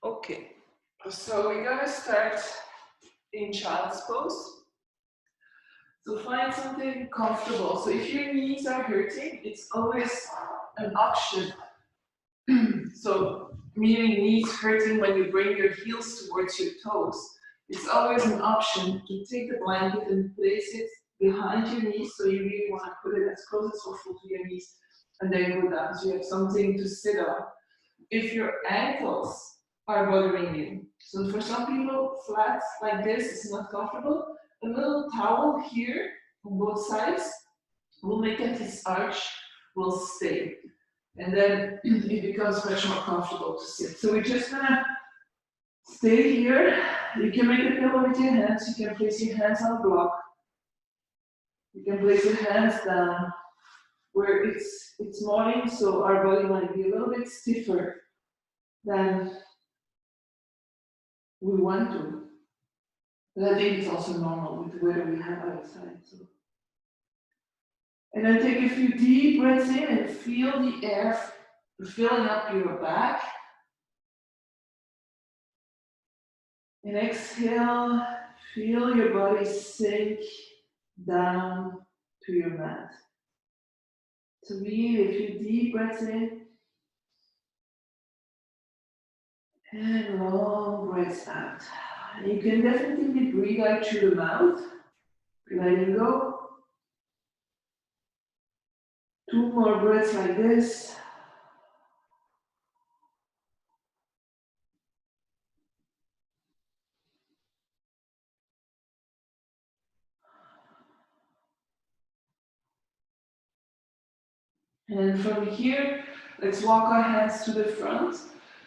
Okay, so we're gonna start in child's pose. So find something comfortable. So if your knees are hurting, it's always an option. So meaning knees hurting when you bring your heels towards your toes. It's always an option to take the blanket and place it behind your knees. So you really want to put it as close as possible to your knees and then go down. So you have something to sit on. If your ankles are bothering you, so for some people, flats like this is not comfortable, a little towel here on both sides will make that this arch will stay. And then it becomes much more comfortable to sit. So we're just gonna stay here. You can make a pillow with your hands. You can place your hands on a block. You can place your hands down where it's morning, so our body might be a little bit stiffer than we want to. But I think it's also normal with the weather we have outside. So. And then take a few deep breaths in and feel the air filling up your back. And exhale, feel your body sink down to your mat. So breathe a few deep breaths in and long breaths out. And you can definitely breathe out through the mouth, letting go. 2 more breaths like this. And from here, let's walk our hands to the front.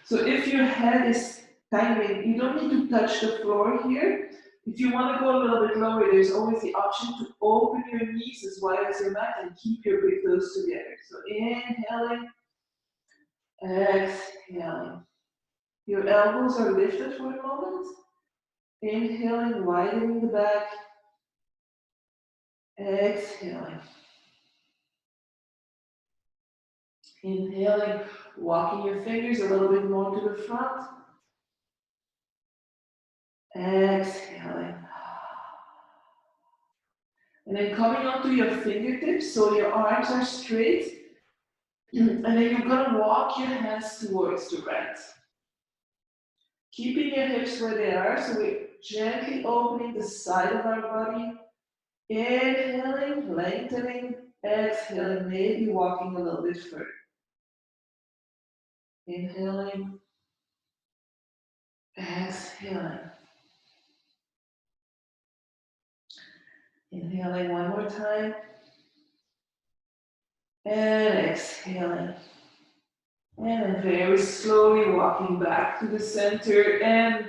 So if your head is dangling, you don't need to touch the floor here. If you want to go a little bit lower, there's always the option to open your knees as wide as your mat and keep your big toes together. So inhaling, exhaling. Your elbows are lifted for a moment. Inhaling, widening the back. Exhaling. Inhaling, walking your fingers a little bit more to the front. Exhaling. And then coming onto your fingertips, so your arms are straight. And then you're gonna walk your hands towards the right. Keeping your hips where they are, so we're gently opening the side of our body. Inhaling, lengthening, exhaling, maybe walking a little bit further. Inhaling, exhaling. Inhaling one more time. And exhaling. And then very slowly walking back to the center and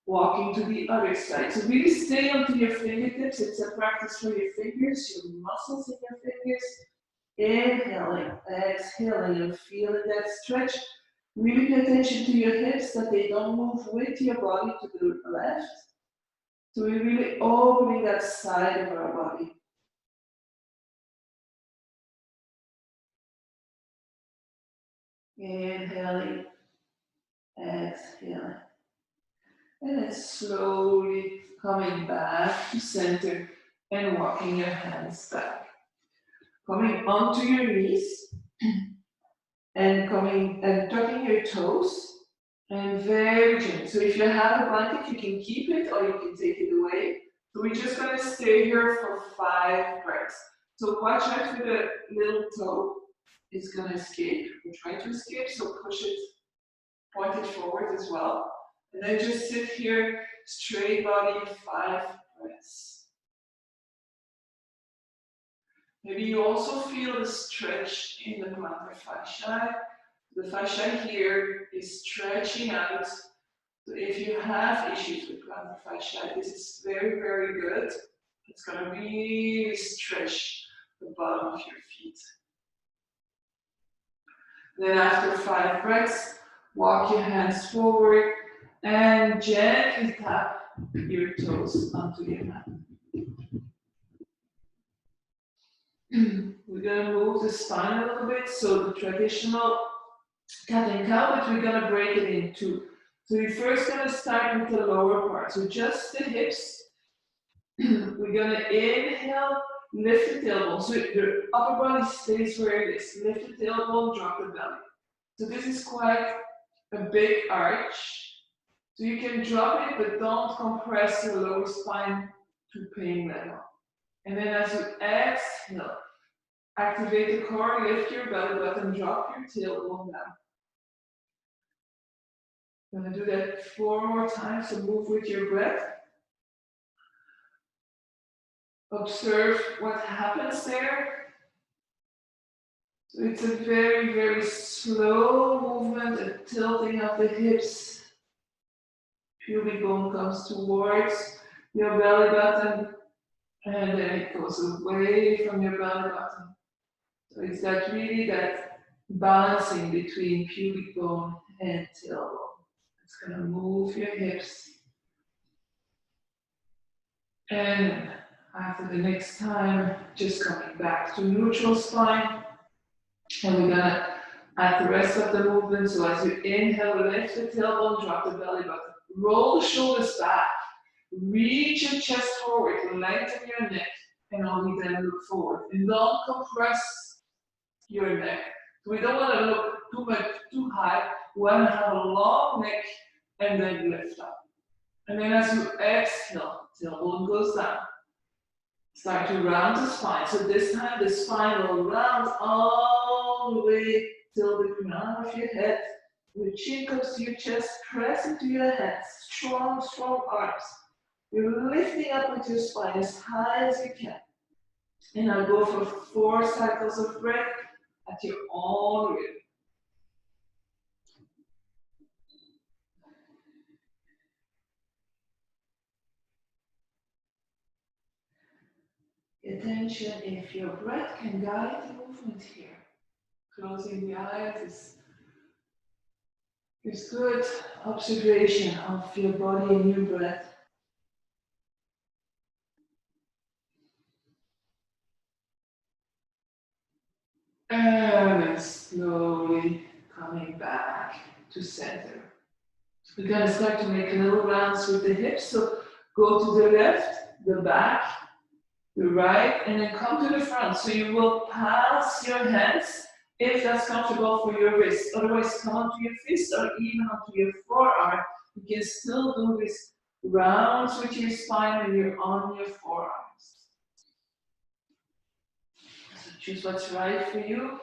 walking to the other side. So really stay onto your fingertips. It's a practice for your fingers, your muscles in your fingers. Inhaling, exhaling, and feeling that stretch. Really pay attention to your hips, that they don't move with your body to the left. So we're really opening that side of our body. Inhaling, exhaling. And then slowly coming back to center and walking your hands back. Coming onto your knees and coming and tucking your toes and very gently. So if you have a blanket, you can keep it or you can take it away. So we're just gonna stay here for 5 breaths. So watch out for the little toe. It's gonna escape. We're trying to escape, so push it, point it forward as well. And then just sit here, straight body, 5 breaths. Maybe you also feel the stretch in the plantar fascia. The fascia here is stretching out. So if you have issues with plantar fascia, this is very, very good. It's going to really stretch the bottom of your feet. Then after 5 breaths, walk your hands forward and gently tap your toes onto your mat. We're going to move the spine a little bit, so the traditional cat and cow, but we're going to break it in 2. So we're first gonna start with the lower part. So just the hips. We're gonna inhale, lift the tailbone. So the upper body stays where it is. Lift the tailbone, drop the belly. So this is quite a big arch. So you can drop it, but don't compress your lower spine to pain level. And then as you exhale, activate the core, lift your belly button, drop your tailbone down. I'm gonna do that 4 more times, so move with your breath. Observe what happens there. So it's a very, very slow movement, a tilting of the hips. Pubic bone comes towards your belly button, and then it goes away from your belly button. So it's that really that balancing between pubic bone and tailbone. It's gonna move your hips. And after the next time, just coming back to neutral spine. And we're gonna add the rest of the movement. So as you inhale, lift the tailbone, drop the belly button. Roll the shoulders back. Reach your chest forward, lengthen your neck, and only then look forward. And don't compress your neck. So we don't want to look too high. We want to have a long neck and then lift up. And then as you exhale, tailbone goes down. Start to round the spine. So this time the spine will round all the way till the crown of your head. Your chin comes to your chest, press into your head. Strong, strong arms. You're lifting up with your spine as high as you can. And I'll go for 4 cycles of breath at your own rhythm. Pay attention if your breath can guide the movement here. Closing the eyes is good observation of your body and your breath. And then slowly coming back to center. We're going to start to make little rounds with the hips. So go to the left, the back, the right, and then come to the front. So you will pass your hands if that's comfortable for your wrist. Otherwise, come onto your fist or even onto your forearm. You can still do this rounds with your spine when you're on your forearms. So choose what's right for you.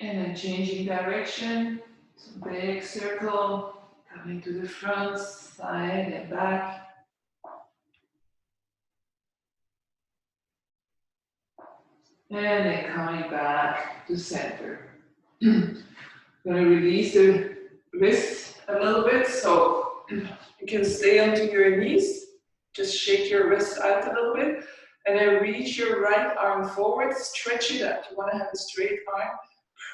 And then changing direction. So big circle, coming to the front, side and back. And then coming back to center. I'm going to release the wrist a little bit so you can stay onto your knees. Just shake your wrist out a little bit. And then reach your right arm forward, stretch it out. You want to have a straight arm.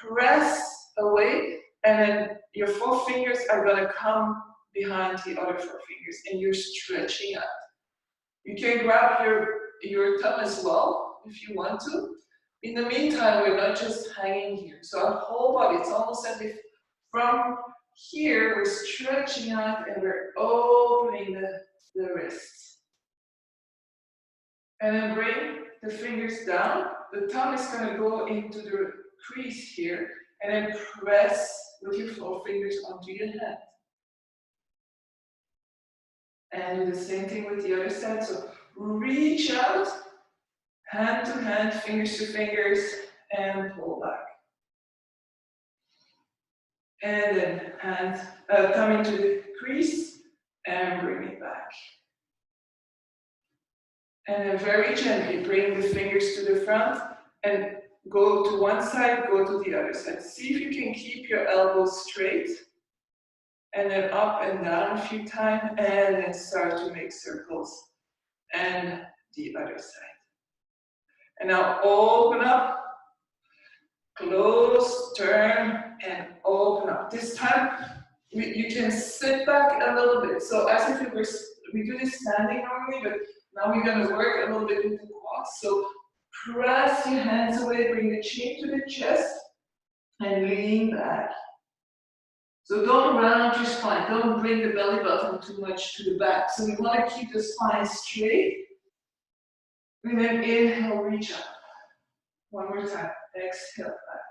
Press away, and then your 4 fingers are going to come behind the other 4 fingers, and you're stretching out. You can grab your thumb as well if you want to. In the meantime, we're not just hanging here. So our whole body, it's almost as if from here, we're stretching out and we're opening the wrists. And then bring the fingers down. The thumb is going to go into the crease here, and then press with your 4 fingers onto your hand. And do the same thing with the other side. So reach out, hand to hand, fingers to fingers, and pull back. And then hand, come into the crease and bring it back. And then very gently bring the fingers to the front and go to one side, go to the other side. See if you can keep your elbows straight. And then up and down a few times, and then start to make circles. And the other side. And now open up, close, turn, and open up. This time, you can sit back a little bit. So as if we do this standing normally, but now we're going to work a little bit with the quads. So press your hands away, bring the chin to the chest, and lean back. So don't round your spine, don't bring the belly button too much to the back. So you want to keep the spine straight. And then inhale, reach up. One more time. Exhale back.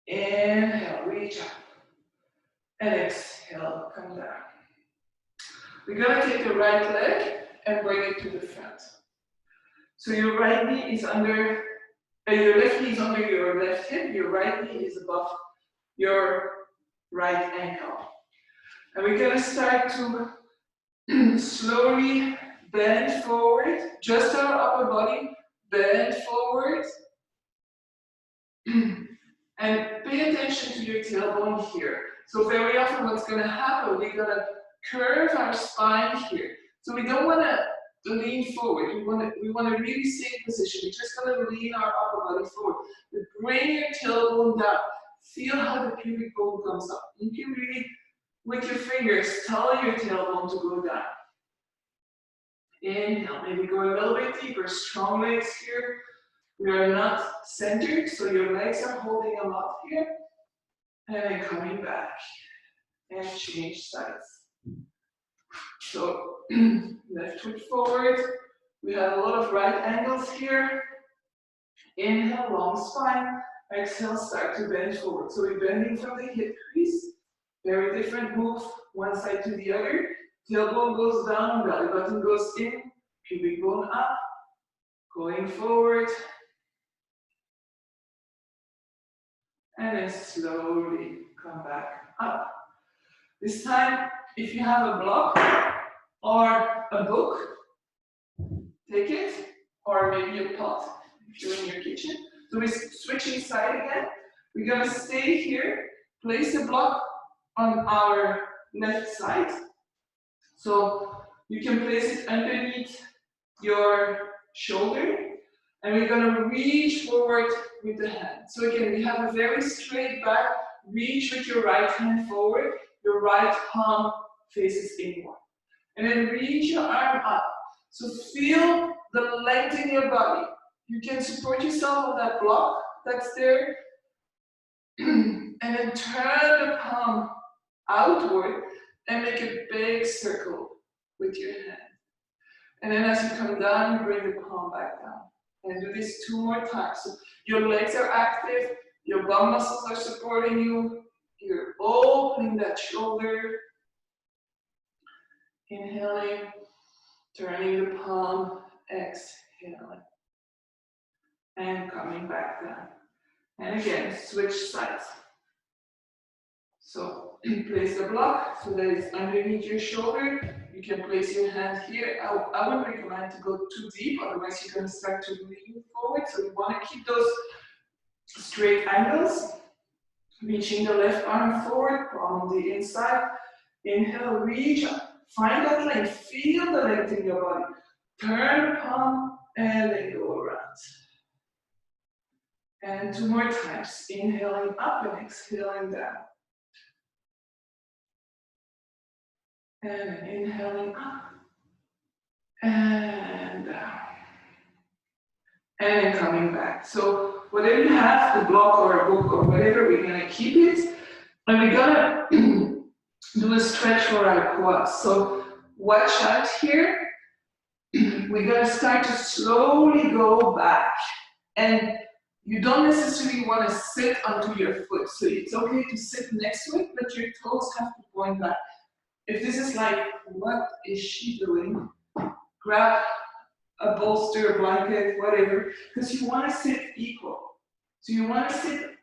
Inhale, reach up. And exhale, come down. We're going to take the right leg and bring it to the front. So your right knee is under, your left knee is under your left hip, your right knee is above your right ankle. And we're going to start to slowly bend forward, just our upper body, bend forward. And pay attention to your tailbone here. So very often what's going to happen, we're going to curve our spine here. So we don't want to lean forward. We want to really stay in position. We're just going to lean our upper body forward. But bring your tailbone down. Feel how the pubic bone comes up. You can really, with your fingers, tell your tailbone to go down. Inhale, maybe go a little bit deeper. Strong legs here. We are not centered, so your legs are holding them up here. And then coming back. And change sides. So, left foot forward. We have a lot of right angles here. Inhale, long spine. Exhale, start to bend forward. So we're bending from the hip crease. Very different move, one side to the other. Tailbone goes down, belly button goes in, pubic bone up, going forward. And then slowly come back up. This time, if you have a block or a book, take it, or maybe a pot if you're in your kitchen. So we're switching side again. We're gonna stay here, place the block on our left side. So you can place it underneath your shoulder, and we're gonna reach forward with the hand. So again, we have a very straight back, reach with your right hand forward, your right palm faces inward. And then reach your arm up. So feel the length in your body. You can support yourself on that block that's there. And then turn the palm outward and make a big circle with your hand. And then as you come down, you bring the palm back down. And do this 2 more times. So your legs are active, your bum muscles are supporting you, you're opening that shoulder. Inhaling, turning the palm, exhaling. And coming back down. And again, switch sides. So place the block so that it's underneath your shoulder. You can place your hand here. I wouldn't recommend to go too deep, otherwise you're going to start to lean forward. So you want to keep those straight angles. Reaching the left arm forward, palm on the inside. Inhale, reach up. Find that length. Feel the length in your body. Turn the palm and then go around. And 2 more times. Inhaling up and exhaling down. And then inhaling up and down. And then coming back. So whatever you have, the block or a book or whatever, we're gonna keep it. And we're gonna do a stretch for our quads. So watch out here. We're gonna start to slowly go back. And you don't necessarily want to sit onto your foot. So it's okay to sit next to it, but your toes have to point back. If this is like, what is she doing? Grab a bolster, a blanket, whatever, because you want to sit equal. So you want to sit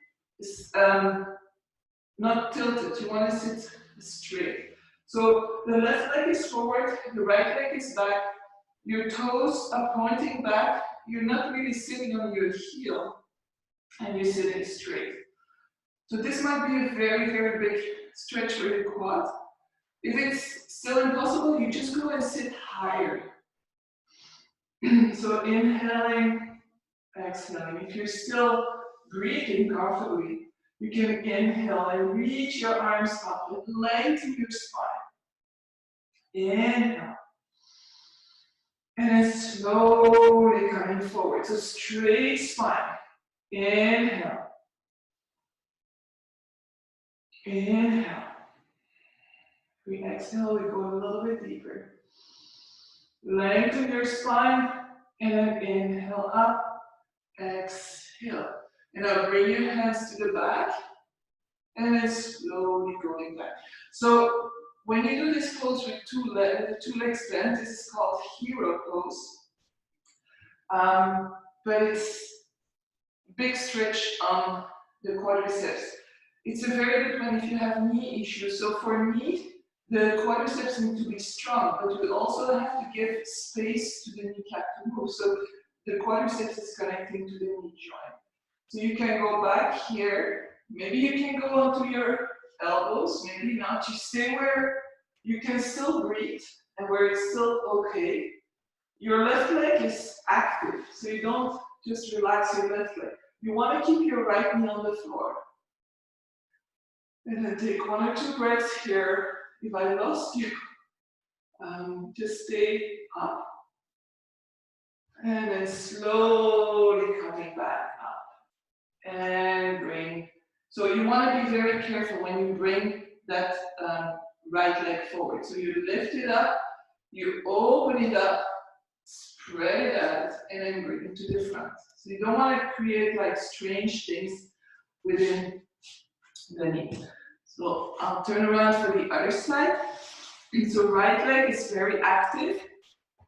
not tilted, you want to sit straight. So the left leg is forward, the right leg is back, your toes are pointing back, you're not really sitting on your heel, and you're sitting straight. So this might be a very, very big stretch for your quad. If it's still impossible, you just go and sit higher. So inhaling, exhaling. If you're still breathing comfortably, you can inhale and reach your arms up and lengthen your spine. Inhale. And then slowly coming forward. So straight spine. Inhale. Inhale. We exhale, we go a little bit deeper. Lengthen your spine, and then inhale up, exhale. And now bring your hands to the back, and then slowly going back. So when you do this pose with the two legs bent, this is called hero pose. But it's big stretch on the quadriceps. It's a very good one if you have knee issues. So for knee, the quadriceps need to be strong, but we also have to give space to the kneecap to move. So the quadriceps is connecting to the knee joint. So you can go back here. Maybe you can go onto your elbows, maybe not. You stay where you can still breathe and where it's still okay. Your left leg is active, so you don't just relax your left leg. You want to keep your right knee on the floor. And then take 1 or 2 breaths here. If I lost you, just stay up. And then slowly coming back up. And bring. So you want to be very careful when you bring that right leg forward. So you lift it up, you open it up, spread it out, and then bring it to the front. So you don't want to create like strange things within the knee. So I'll turn around for the other side. So right leg is very active.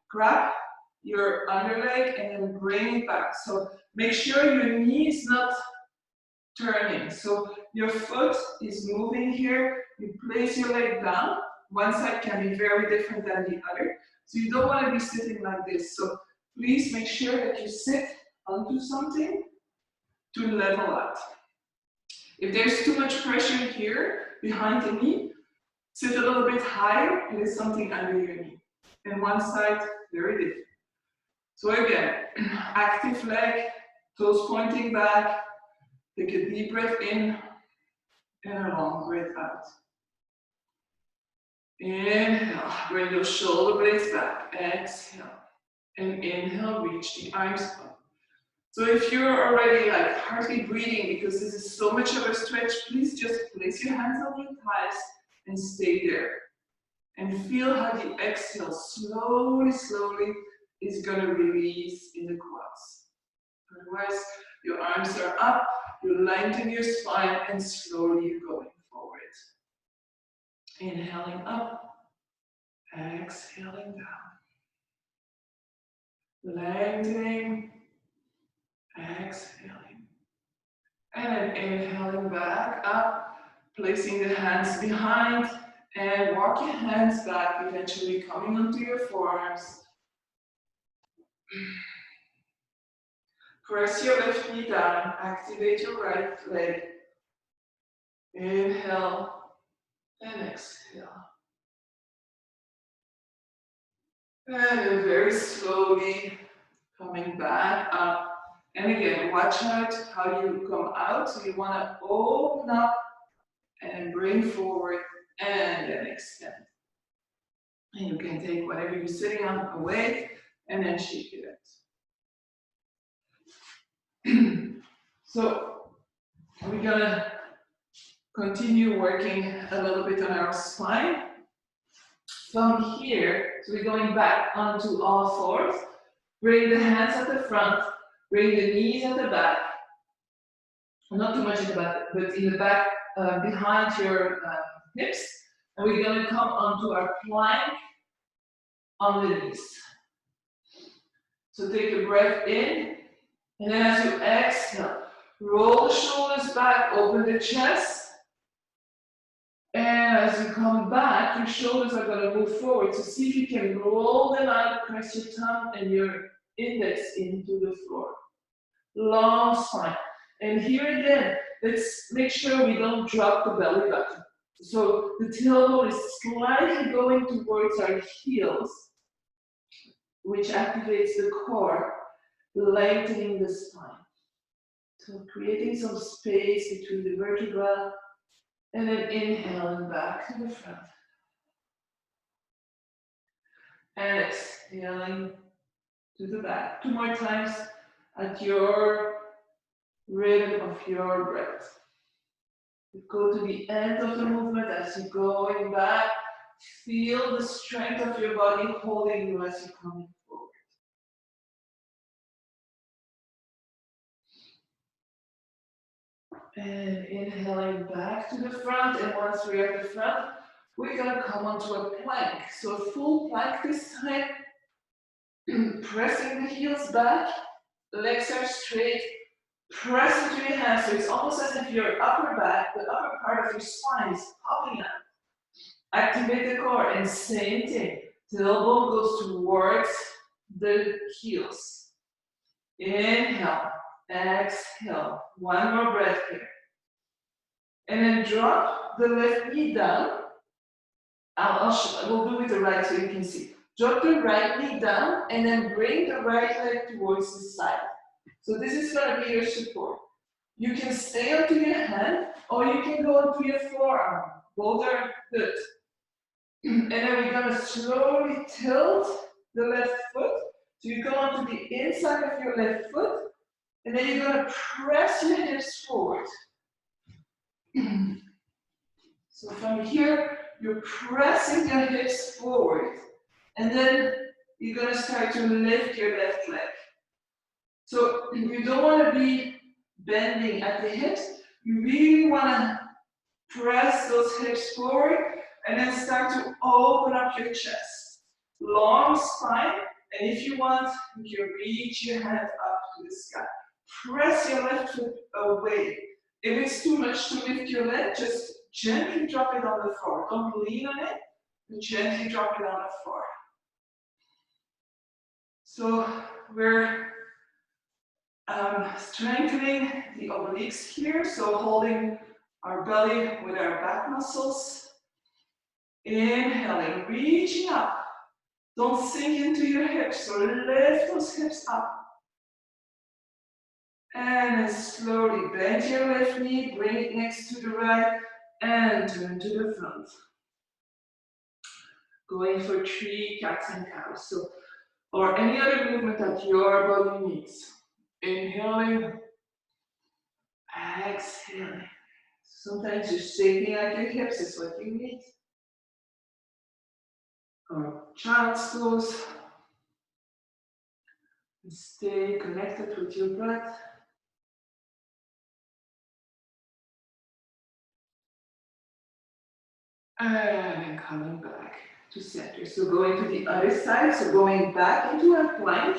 Grab your under leg and then bring it back. So make sure your knee is not turning. So your foot is moving here. You place your leg down. One side can be very different than the other. So you don't want to be sitting like this. So please make sure that you sit onto something to level out. If there's too much pressure here behind the knee, sit a little bit higher and there's something under your knee. And one side, very different. So again, active leg, toes pointing back, take a deep breath in and a long breath out. Inhale, bring your shoulder blades back, exhale. And inhale, reach the arms up. So if you're already like hardly breathing because this is so much of a stretch, please just place your hands on your thighs and stay there. And feel how the exhale slowly, slowly is going to release in the quads. Otherwise, your arms are up, you lengthen your spine, and slowly you're going forward. Inhaling up, exhaling down. Lengthening, exhaling. And then inhaling back up, placing the hands behind, and walk your hands back, eventually coming onto your forearms. Press your left knee down, activate your right leg. Inhale and exhale. And then very slowly coming back up. And again, watch out how you come out. So you want to open up and bring forward and then extend. And you can take whatever you're sitting on away and then shake it out. So we're gonna continue working a little bit on our spine. From here, so we're going back onto all fours. Bring the hands at the front, bring the knees at the back. Not too much in the back, but in the back behind your hips. And we're gonna come onto our plank on the knees. So take a breath in, and then as you exhale, roll the shoulders back, open the chest. And as you come back, your shoulders are going to move forward. So see if you can roll them out, press your thumb and your index into the floor. Long spine. And here again, let's make sure we don't drop the belly button. So the tailbone is slightly going towards our heels, which activates the core, lengthening the spine. So creating some space between the vertebra. And then inhaling back to the front. And exhaling to the back. 2 more times at your rhythm of your breath. You go to the end of the movement as you're going back. Feel the strength of your body holding you as you're coming forward. And inhaling back to the front, and once we're at the front, we're gonna come onto a plank. So a full plank this time, pressing the heels back, legs are straight, press into your hands. So it's almost as if your upper back, the upper part of your spine is popping out. Activate the core, and same thing. The elbow goes towards the heels. Inhale, exhale. One more breath here. And then drop the left knee down. We'll do with the right so you can see. Drop the right knee down and then bring the right leg towards the side. So this is going to be your support. You can stay onto your hand or you can go onto your forearm. Both are good. And then we're going to slowly tilt the left foot. So you go onto the inside of your left foot and then you're going to press your hips forward. So from here, you're pressing your hips forward, and then you're going to start to lift your left leg. So you don't want to be bending at the hips. You really want to press those hips forward, and then start to open up your chest. Long spine, and if you want, you can reach your hand up to the sky. Press your left foot away. If it's too much to lift your leg, just gently drop it on the floor. Don't lean on it, but gently drop it on the floor. So we're strengthening the obliques here. So holding our belly with our back muscles. Inhaling, reaching up. Don't sink into your hips, so lift those hips up. And then slowly bend your left knee, bring it next to the right, and turn to the front. Going for 3 cats and cows, so, or any other movement that your body needs. Inhaling, exhaling. Sometimes just shaking out your hips is what you need. Or child's pose. And stay connected with your breath. And then coming back to center. So going to the other side, so going back into a plank.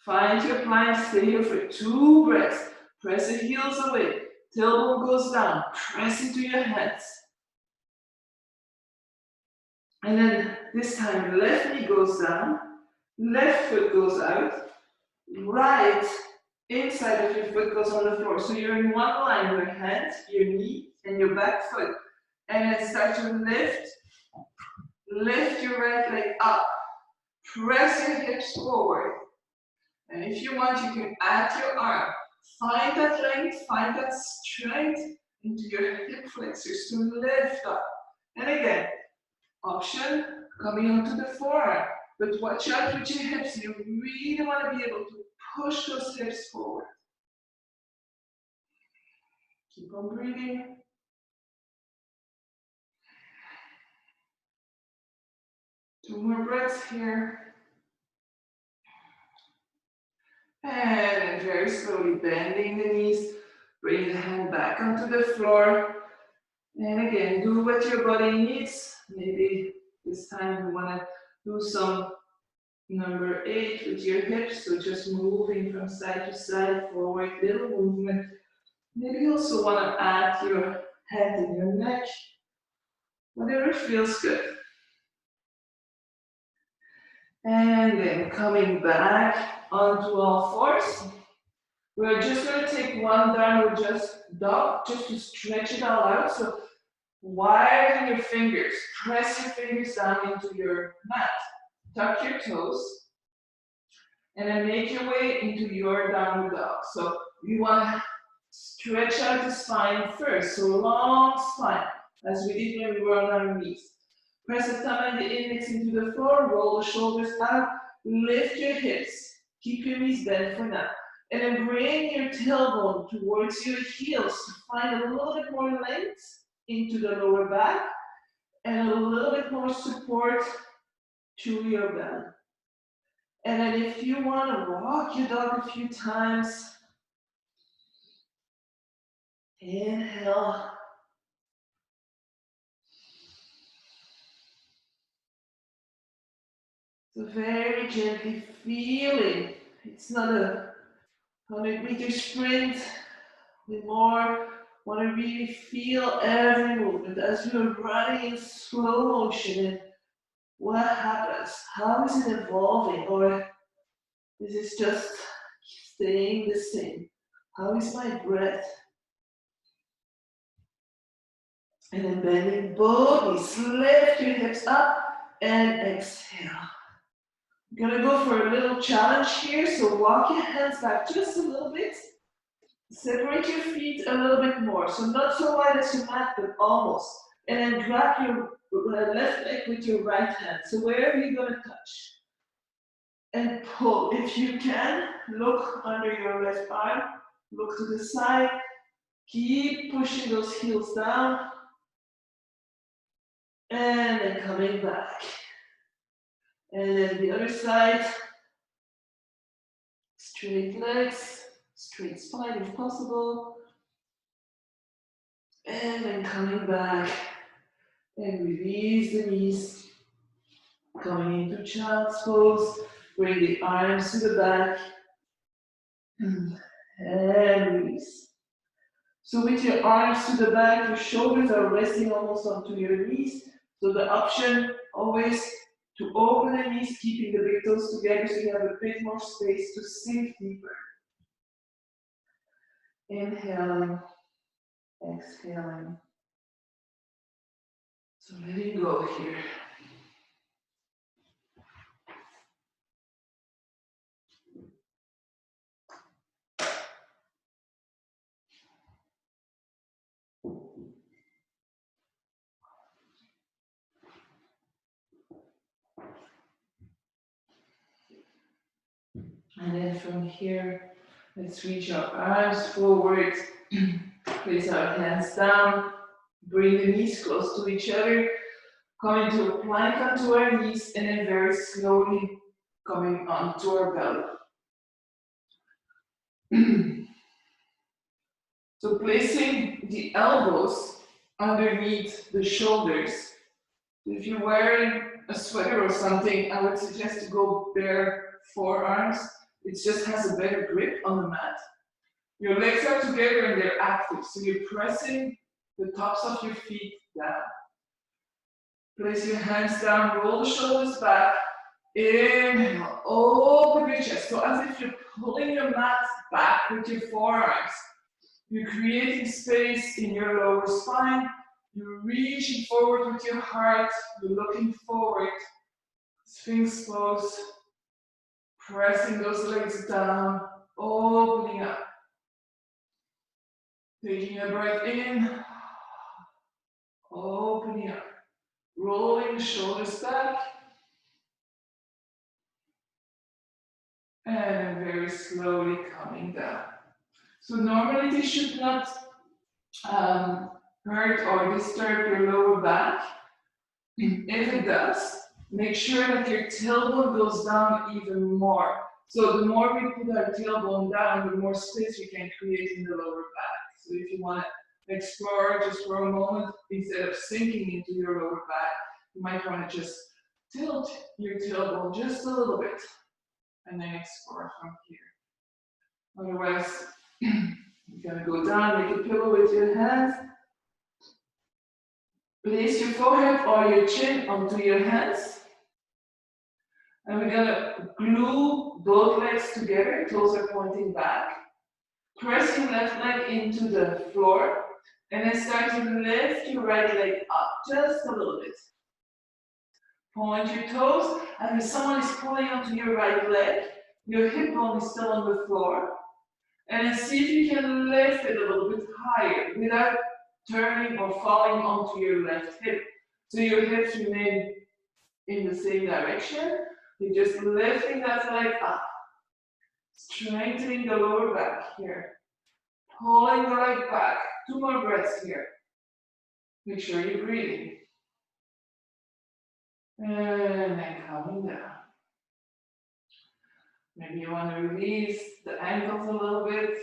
Find your plank, stay here for 2 breaths. Press the heels away, tailbone goes down, press into your hands. And then this time, left knee goes down, left foot goes out, right inside of your foot goes on the floor. So you're in one line, your hands, your knee, and your back foot. And then start to lift your right leg up. Press your hips forward. And if you want, you can add your arm. Find that length, find that strength into your hip flexors to lift up. And again, option coming onto the forearm. But watch out with your hips. You really want to be able to push those hips forward. Keep on breathing. Two more breaths here. And very slowly bending the knees. Bring the hand back onto the floor. And again, do what your body needs. Maybe this time you want to do some number 8 with your hips. So just moving from side to side, forward, little movement. Maybe you also want to add your head in your neck. Whatever feels good. And then coming back onto all fours. We're just going to take one downward dog just to stretch it all out. So widen your fingers. Press your fingers down into your mat. Tuck your toes. And then make your way into your downward dog. So you want to stretch out the spine first. So long spine, as we did when we were on our knees. Press the thumb and the index into the floor. Roll the shoulders out. Lift your hips. Keep your knees bent for now. And then bring your tailbone towards your heels to find a little bit more length into the lower back and a little bit more support to your belly. And then if you want to rock your dog a few times, inhale. So very gently feeling. It's not a 100-meter sprint. We more want to really feel every movement as you're running in slow motion. And what happens? How is it evolving? Or is it just staying the same? How is my breath? And then bending both knees, lift your hips up and exhale. I'm gonna go for a little challenge here, so walk your hands back just a little bit. Separate your feet a little bit more, so not so wide as your mat, but almost. And then grab your left leg with your right hand, so wherever you're gonna touch. And pull, if you can, look under your left arm, look to the side, keep pushing those heels down, and then coming back. And then the other side, straight legs, straight spine if possible. And then coming back and release the knees. Coming into child's pose, bring the arms to the back. And release. So with your arms to the back, your shoulders are resting almost onto your knees. So the option always to open the knees, keeping the big toes together so you have a bit more space to sink deeper. Inhaling, exhaling. So letting go here. And then from here, let's reach our arms forward, place our hands down, bring the knees close to each other, come into a plank onto our knees, and then very slowly coming onto our belly. So placing the elbows underneath the shoulders. If you're wearing a sweater or something, I would suggest to go bare forearms. It just has a better grip on the mat. Your legs are together and they're active, so you're pressing the tops of your feet down. Place your hands down, roll the shoulders back. Inhale, open your chest. So as if you're pulling your mat back with your forearms. You're creating space in your lower spine. You're reaching forward with your heart. You're looking forward. Sphinx pose. Pressing those legs down, opening up. Taking a breath in, opening up. Rolling the shoulders back. And very slowly coming down. So normally this should not hurt or disturb your lower back. If it does, make sure that your tailbone goes down even more. So the more we put our tailbone down, the more space we can create in the lower back. So if you want to explore just for a moment, instead of sinking into your lower back, you might want to just tilt your tailbone just a little bit and then explore from here. Otherwise, you're going to go down, make a pillow with your hands. Place your forehead or your chin onto your hands. And we're going to glue both legs together, toes are pointing back. Press your left leg into the floor. And then start to lift your right leg up just a little bit. Point your toes, and if someone is pulling onto your right leg, your hip bone is still on the floor. And then see if you can lift it a little bit higher without turning or falling onto your left hip. So your hips remain in the same direction. You're just lifting that leg up. Strengthening the lower back here. Pulling the leg back. 2 more breaths here. Make sure you're breathing. And then coming down. Maybe you want to release the ankles a little bit.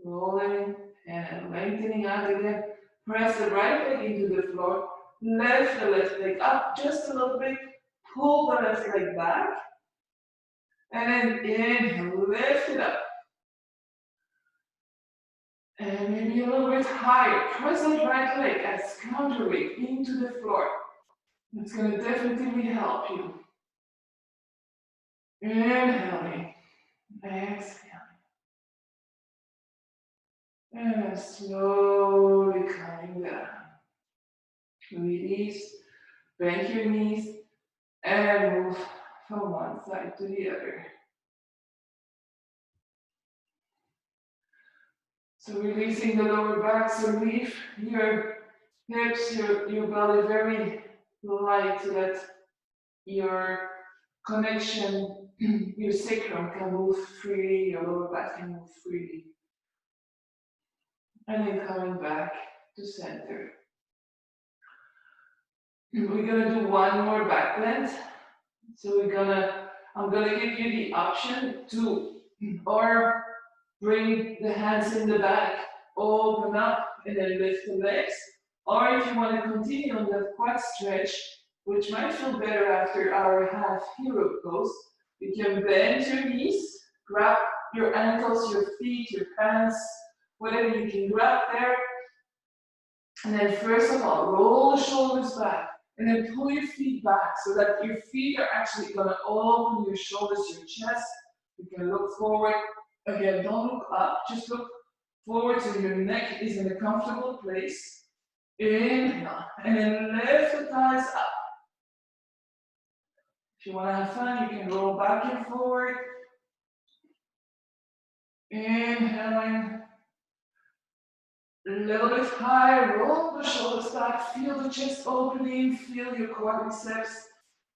Rolling and lengthening out again. Press the right leg into the floor. Lift the left leg up just a little bit. Pull the left leg back. And then inhale, lift it up. And maybe a little bit higher. Press that right leg as counterweight into the floor. It's going to definitely help you. Inhaling. Exhaling. And slowly coming down. Release. Bend your knees. And move from one side to the other. So releasing the lower back, so leave your hips, your belly very light so that your connection, your sacrum can move freely, your lower back can move freely. And then coming back to center. We're gonna do one more back bend. So I'm gonna give you the option to or bring the hands in the back, open up, and then lift the legs. Or if you want to continue on that quad stretch, which might feel better after our half hero pose, you can bend your knees, grab your ankles, your feet, your pants, whatever you can grab there. And then first of all, roll the shoulders back. And then pull your feet back so that your feet are actually going to open your shoulders, your chest. You can look forward. Again, don't look up, just look forward so your neck is in a comfortable place. Inhale, and then lift the thighs up. If you want to have fun, you can roll back and forward. Inhaling. A little bit higher, roll the shoulders back, feel the chest opening, feel your quadriceps.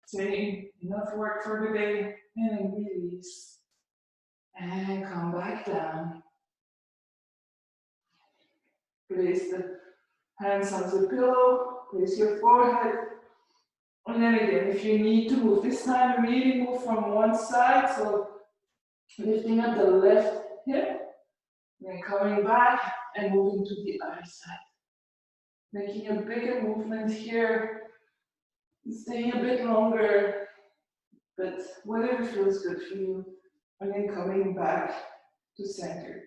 Saying enough work for the day, and then release. And come back down. Place the hands on the pillow, place your forehead. And then again, if you need to move, this time really move from one side, so lifting up the left hip, then coming back and moving to the other side. Making a bigger movement here, staying a bit longer, but whatever feels good for you. And then coming back to center.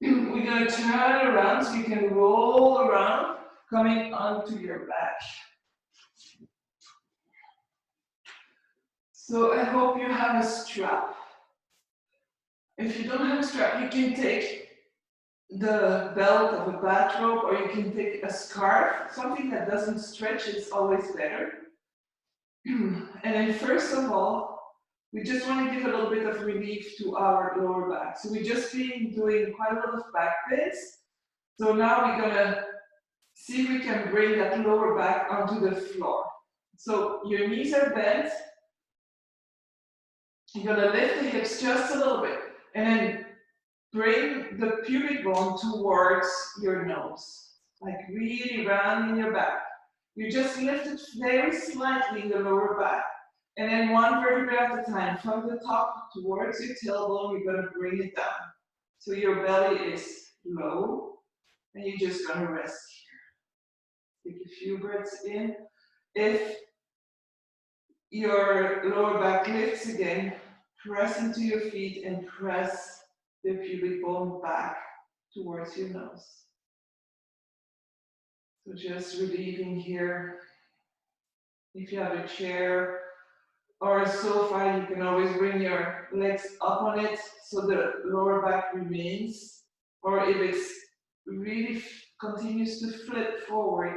We're going to turn around so you can roll around, coming onto your back. So I hope you have a strap. If you don't have a strap, you can take the belt of a bathrobe or you can take a scarf. Something that doesn't stretch is always better. And then first of all, we just want to give a little bit of relief to our lower back. So we've just been doing quite a lot of back bends. So now we're gonna see if we can bring that lower back onto the floor. So your knees are bent. You're gonna lift the hips just a little bit and then bring the pubic bone towards your nose. Like really rounding your back. You just lift it very slightly in the lower back. And then one vertebrae at a time, from the top towards your tailbone, you're gonna bring it down. So your belly is low, and you're just gonna rest here. Take a few breaths in. If your lower back lifts again, press into your feet and press the pubic bone back towards your nose. So just relieving here. If you have a chair or a sofa, you can always bring your legs up on it so the lower back remains. Or if it really continues to flip forward,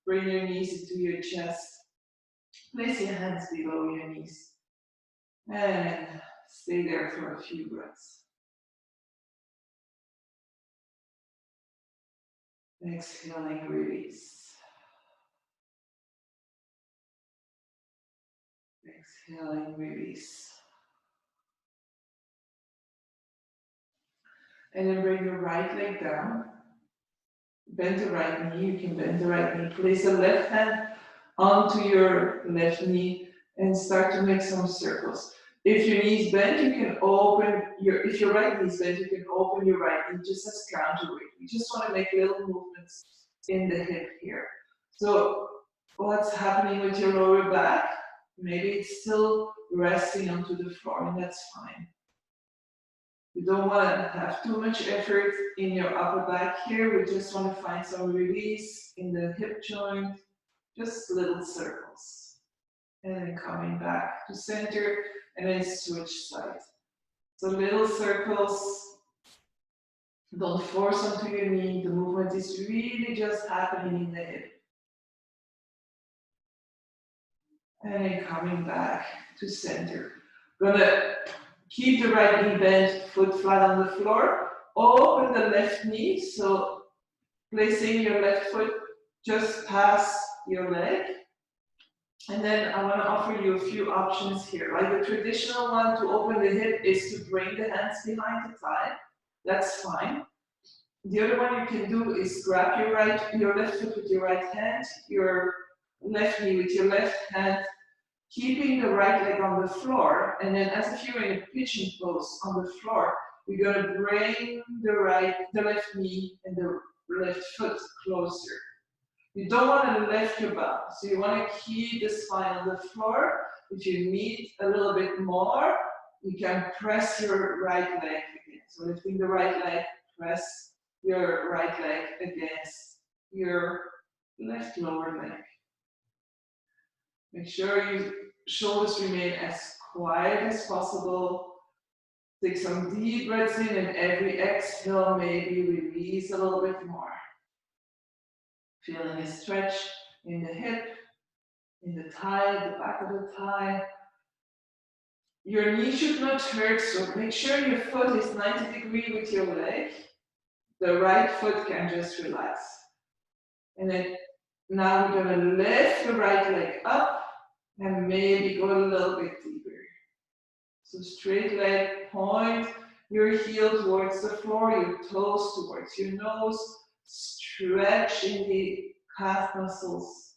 bring your knees into your chest. Place your hands below your knees. And stay there for a few breaths. Exhaling, release. Exhaling, release. and then bring your right leg down. Bend the right knee, you can bend the right knee. Place the left hand onto your left knee and start to make some circles. If your knee's bent, you can open if your right knee's bent, you can open your right knee just as counterweight. You just want to make little movements in the hip here. So what's happening with your lower back? Maybe it's still resting onto the floor, and that's fine. You don't want to have too much effort in your upper back here. We just want to find some release in the hip joint, just little circles. And then coming back to center, and then switch sides. So little circles, don't force onto your knee. The movement is really just happening in the hip. And then coming back to center. Gonna keep the right knee bent, foot flat on the floor. Open the left knee, so placing your left foot just past your leg. And then I want to offer you a few options here. Like the traditional one to open the hip is to bring the hands behind the thigh. That's fine. The other one you can do is grab your left foot with your right hand, your left knee with your left hand, keeping the right leg on the floor, and then as if you're in a pigeon pose on the floor, we're going to bring the left knee and the left foot closer. You don't want to lift your bum, so you want to keep the spine on the floor. If you need a little bit more, you can press your right leg again. So lifting the right leg, press your right leg against your left lower leg. Make sure your shoulders remain as quiet as possible. Take some deep breaths in, and every exhale, maybe release a little bit more. Feeling a stretch in the hip, in the thigh, the back of the thigh. Your knee should not hurt, so make sure your foot is 90 degrees with your leg. The right foot can just relax. And then now we're going to lift the right leg up and maybe go a little bit deeper. So straight leg, point your heel towards the floor, your toes towards your nose, stretch in the calf muscles,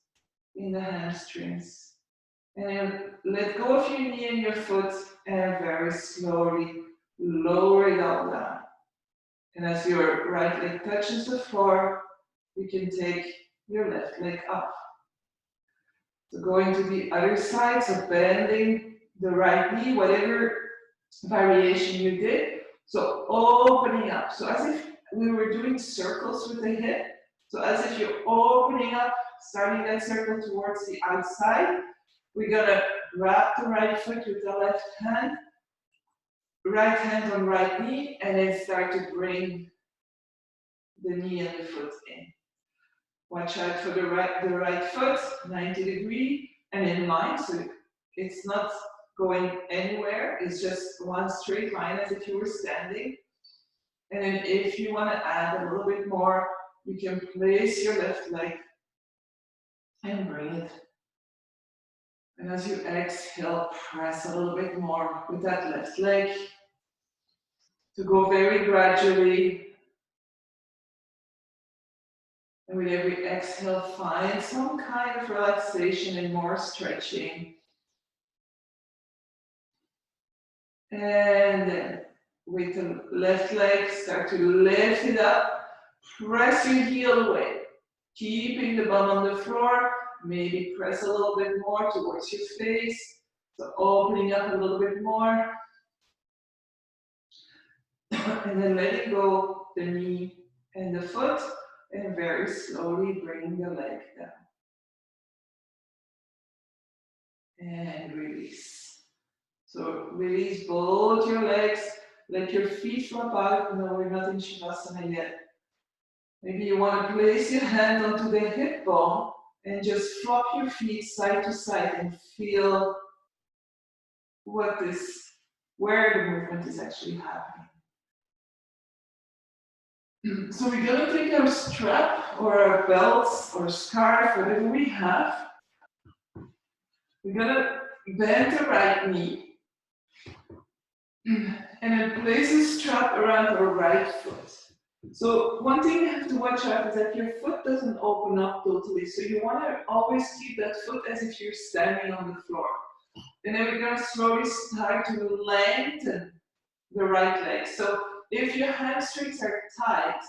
in the hamstrings. And then let go of your knee and your foot and very slowly lower it all down. And as your right leg touches the floor, you can take your left leg up. So going to the other side, so bending the right knee, whatever variation you did. So opening up. So as if we were doing circles with the hip. So as if you're opening up, starting that circle towards the outside. We're gonna grab the right foot with the left hand on right knee, and then start to bring the knee and the foot in. Watch out for the right foot, 90 degrees, and in line, so it's not going anywhere, it's just one straight line as if you were standing. And then if you want to add a little bit more, you can place your left leg and bring it. And as you exhale, press a little bit more with that left leg to go very gradually. And with every exhale, find some kind of relaxation and more stretching. And then with the left leg, start to lift it up. Press your heel away. Keeping the bum on the floor. Maybe press a little bit more towards your face. So opening up a little bit more. And then letting go the knee and the foot. And very slowly bring the leg down. And release. So release both your legs. Let your feet flop out. No, we're not in Shavasana yet. Maybe you want to place your hand onto the hip bone and just flop your feet side to side and feel where the movement is actually happening. So we're going to take our strap or our belts or scarf, whatever we have. We're going to bend the right knee. And then place a strap around our right foot. So one thing you have to watch out is that your foot doesn't open up totally. So you want to always keep that foot as if you're standing on the floor. And then we're going to slowly start to lengthen the right leg. So if your hamstrings are tight,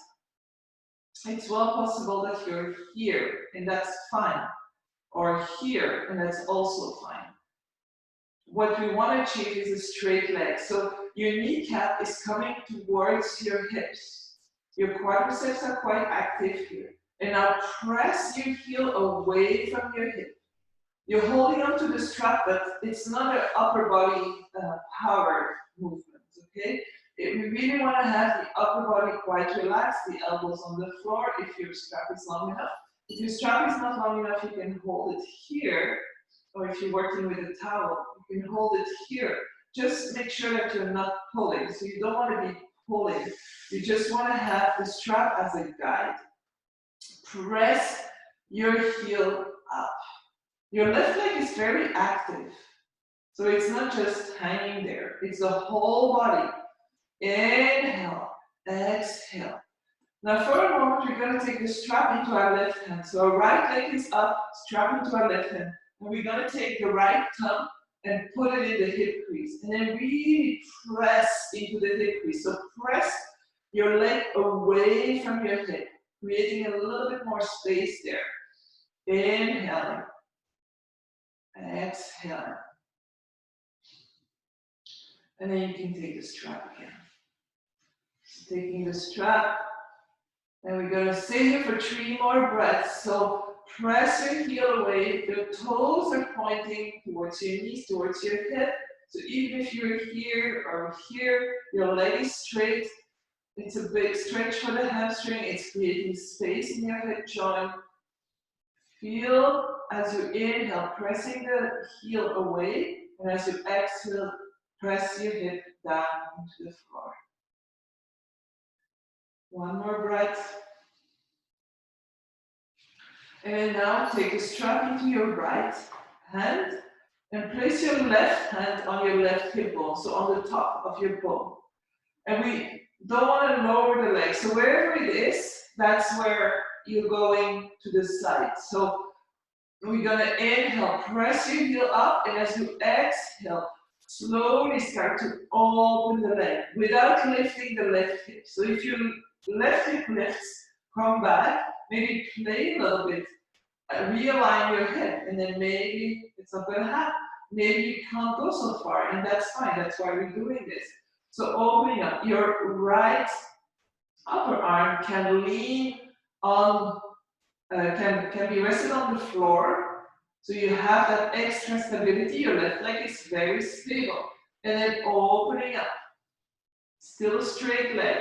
it's well possible that you're here, and that's fine. Or here, and that's also fine. What we want to achieve is a straight leg. So your kneecap is coming towards your hips. Your quadriceps are quite active here. And now press your heel away from your hip. You're holding onto the strap, but it's not an upper body power movement, okay? We really want to have the upper body quite relaxed, the elbows on the floor if your strap is long enough. If your strap is not long enough, you can hold it here, or if you're working with a towel, you can hold it here. Just make sure that you're not pulling. So you don't want to be pulling. You just want to have the strap as a guide. Press your heel up. Your left leg is very active. So it's not just hanging there. It's the whole body. Inhale, exhale. Now for a moment, we're going to take the strap into our left hand. So our right leg is up, strap into our left hand. And we're going to take the right thumb and put it in the hip crease. And then really press into the hip crease. So press your leg away from your hip, creating a little bit more space there. Inhaling. Exhale. And then you can take the strap again. So taking the strap, and we're going to stay here for 3 more breaths. So press your heel away. The toes are pointing towards your knees, towards your hip. So even if you're here or here, your leg is straight. It's a big stretch for the hamstring. It's creating space in your hip joint. Feel as you inhale, pressing the heel away, and as you exhale, press your hip down into the floor. 1 more breath. And then now take a strap into your right hand and place your left hand on your left hip bone, so on the top of your bone. And we don't want to lower the leg. So wherever it is, that's where you're going to the side. So we're going to inhale, press your heel up, and as you exhale, slowly start to open the leg without lifting the left hip. So if your left hip lifts, come back, maybe play a little bit, realign your hip, and then maybe it's not going to happen. Maybe you can't go so far, and that's fine. That's why we're doing this. So opening up, your right upper arm can lean on, can be rested on the floor. So you have that extra stability. Your left leg is very stable. And then opening up, still a straight leg.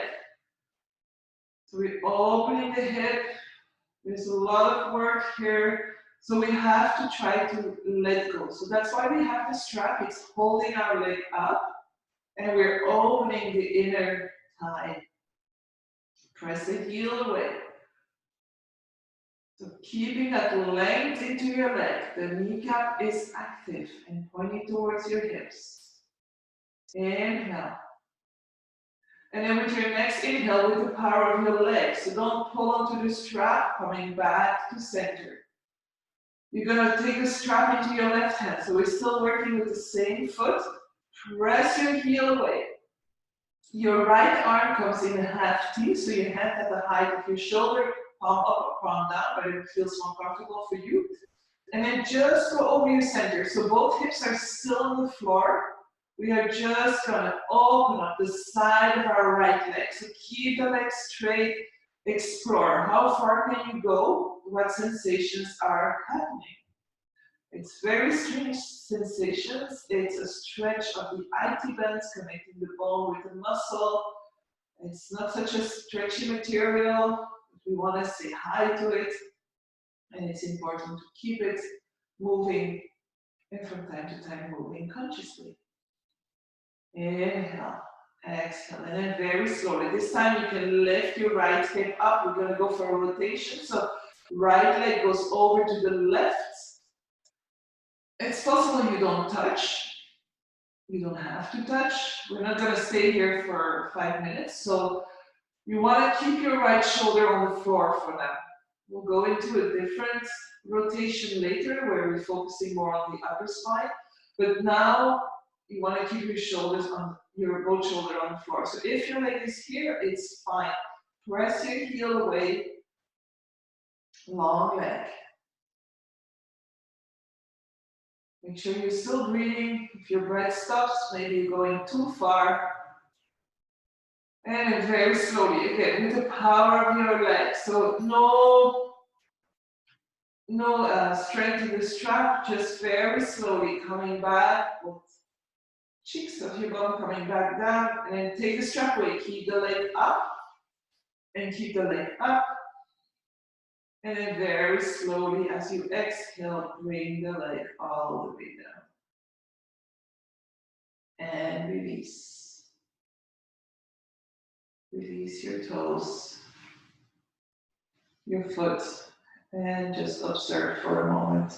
So we're opening the hip. There's a lot of work here. So we have to try to let go. So that's why we have the strap. It's holding our leg up. And we're opening the inner thigh. Press the heel away. So keeping that length into your leg. The kneecap is active and pointing towards your hips. Inhale. And then with your next inhale, with the power of your legs. So don't pull onto the strap, coming back to center. You're going to take the strap into your left hand. So we're still working with the same foot. Press your heel away. Your right arm comes in a half T, so your hand at the height of your shoulder, palm up or palm down, whether it feels more comfortable for you. And then just go over your center. So both hips are still on the floor. We are just going to open up the side of our right leg. So keep the leg straight. Explore. How far can you go? What sensations are happening? It's very strange sensations. It's a stretch of the IT bands connecting the bone with the muscle. It's not such a stretchy material. We want to say hi to it. And it's important to keep it moving and from time to time moving consciously. Inhale, exhale, and then very slowly. This time you can lift your right hip up. We're going to go for a rotation. So right leg goes over to the left. It's possible you don't touch. You don't have to touch. We're not going to stay here for 5 minutes. So you want to keep your right shoulder on the floor for now. We'll go into a different rotation later where we're focusing more on the upper spine. But now you want to keep your shoulders on your both shoulder on the floor. So if your leg is here, it's fine. Press your heel away. Long leg. Make sure you're still breathing. If your breath stops, maybe you're going too far. And then very slowly, again, with the power of your legs. So no strength in the strap, just very slowly coming back. With cheeks of your bum coming back down. And then take the strap away. Keep the leg up. And keep the leg up. And then very slowly, as you exhale, bring the leg all the way down. And release. Release your toes, your foot, and just observe for a moment.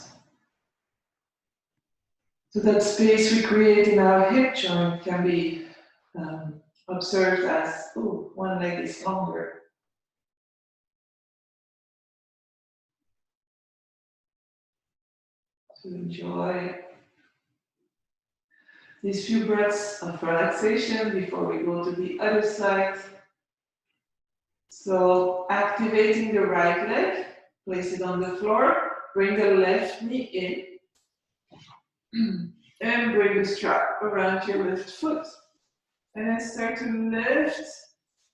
So that space we create in our hip joint can be observed as, oh, one leg is longer. So enjoy these few breaths of relaxation before we go to the other side. So activating the right leg, place it on the floor, bring the left knee in, and bring the strap around your left foot. And then start to lift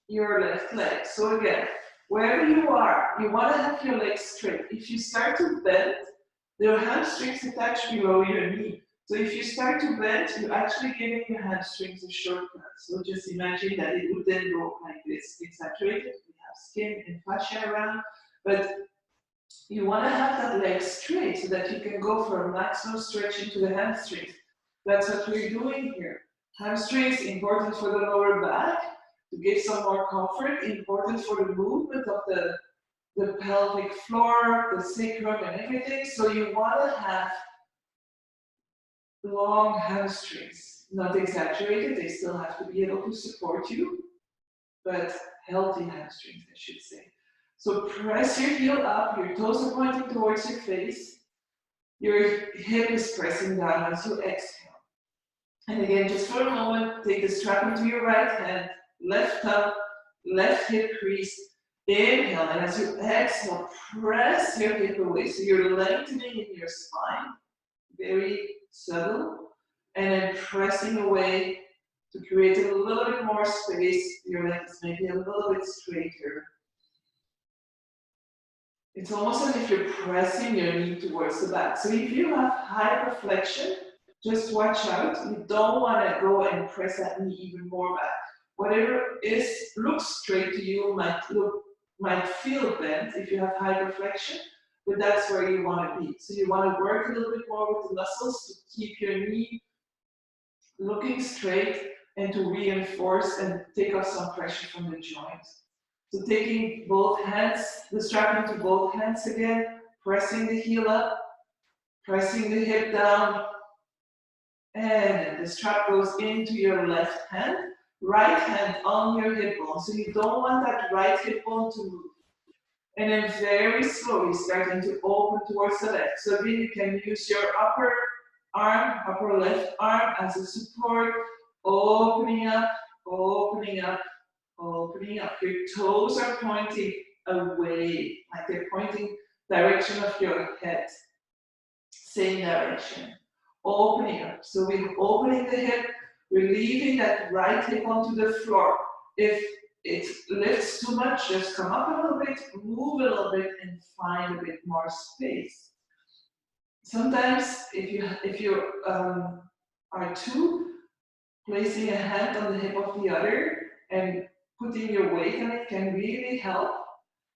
your left leg. So again, wherever you are, you want to have your legs straight. If you start to bend, your hamstrings attach below your knee. So if you start to bend, you're actually giving your hamstrings a shortcut. So just imagine that it would then go like this, exaggerated. We have skin and fascia around, but you want to have that leg straight so that you can go for a maximum stretch into the hamstrings. That's what we're doing here. Hamstrings, important for the lower back, to give some more comfort, important for the movement of the pelvic floor, the sacrum and everything. So you want to have long hamstrings, not exaggerated, they still have to be able to support you, but healthy hamstrings, I should say. So press your heel up, your toes are pointing towards your face, your hip is pressing down as you exhale. And again, just for a moment, take the strap into your right hand, left thumb, left hip crease, inhale, and as you exhale, press your hip away. So you're lengthening in your spine, very subtle, and then pressing away to create a little bit more space. Your leg is maybe a little bit straighter. It's almost as if you're pressing your knee towards the back. So if you have hyperflexion, just watch out. You don't want to go and press that knee even more back. Whatever looks straight to you might feel bent if you have hyperflexion, but that's where you want to be. So you want to work a little bit more with the muscles to keep your knee looking straight and to reinforce and take off some pressure from the joint. So taking both hands, the strap into both hands again, pressing the heel up, pressing the hip down, and the strap goes into your left hand, right hand on your hip bone. So you don't want that right hip bone to move. And then very slowly starting to open towards the left. So again, you can use your upper arm, upper left arm as a support, opening up, opening up, opening up. Your toes are pointing away, like they're pointing direction of your head. Same direction. Opening up. So we're opening the hip, we're leaving that right hip onto the floor. If it lifts too much, just come up a little bit, move a little bit, and find a bit more space. Sometimes, if you are two, placing a hand on the hip of the other and putting your weight on it can really help.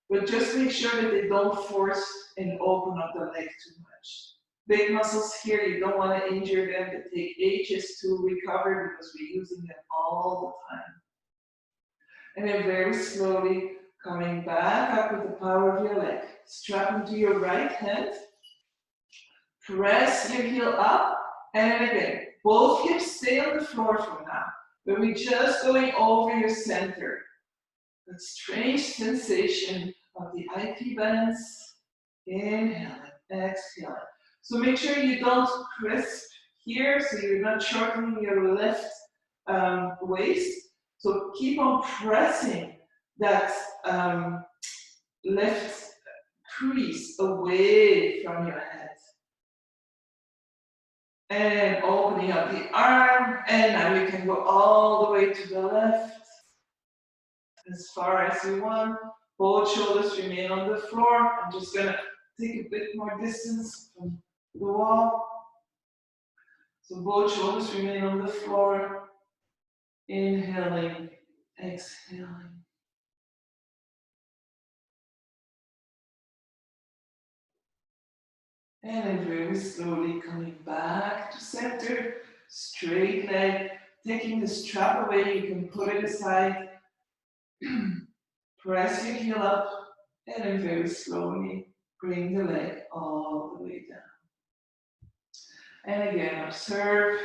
But just make sure that they don't force and open up the leg too much. Big muscles here, you don't want to injure them. They take ages to recover because we're using them all the time. And then very slowly coming back up with the power of your leg. Strap into your right hand. Press your heel up. And then again, Both hips stay on the floor for now, but we're just going over your center. That strange sensation of the IP bands. Inhale and exhale. So make sure you don't crisp here, so you're not shortening your left waist. So keep on pressing that left crease away from your head. And opening up the arm, and now you can go all the way to the left, as far as you want. Both shoulders remain on the floor. I'm just gonna take a bit more distance from the wall. So both shoulders remain on the floor. Inhaling, exhaling. And then very slowly coming back to center, straight leg, taking the strap away, you can put it aside. Press your heel up, and then very slowly bring the leg all the way down. And again, observe,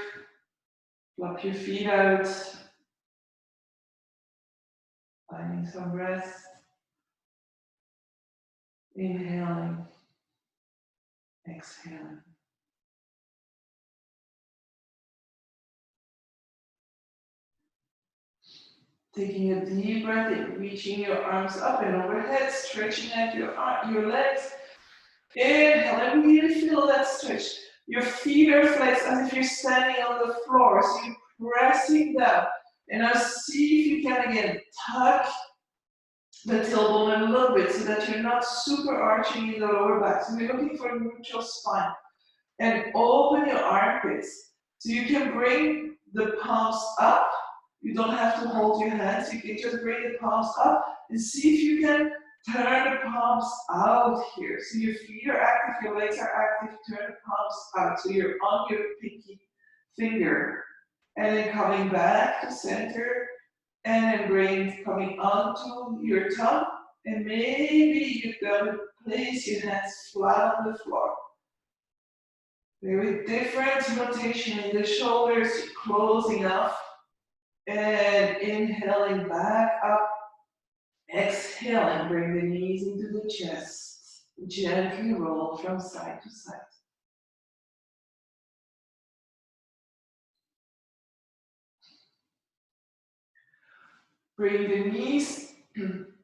flop your feet out, finding some rest. Inhaling, exhaling. Taking a deep breath in, reaching your arms up and overhead, stretching out your legs. Inhale, and really feel that stretch. Your feet are flexed as if you're standing on the floor, so you're pressing down. And now see if you can again tuck the tailbone a little bit so that you're not super arching in the lower back. So we're looking for a neutral spine. And open your armpits. So you can bring the palms up. You don't have to hold your hands. You can just bring the palms up and see if you can turn the palms out here. So your feet are active, your legs are active. Turn the palms out. So you're on your pinky finger. And then coming back to center. And then brain coming onto your tongue, and maybe you're going to place your hands flat on the floor. Very different rotation in the shoulders, closing up, and inhaling back up. Exhaling, bring the knees into the chest. Gently roll from side to side. Bring the knees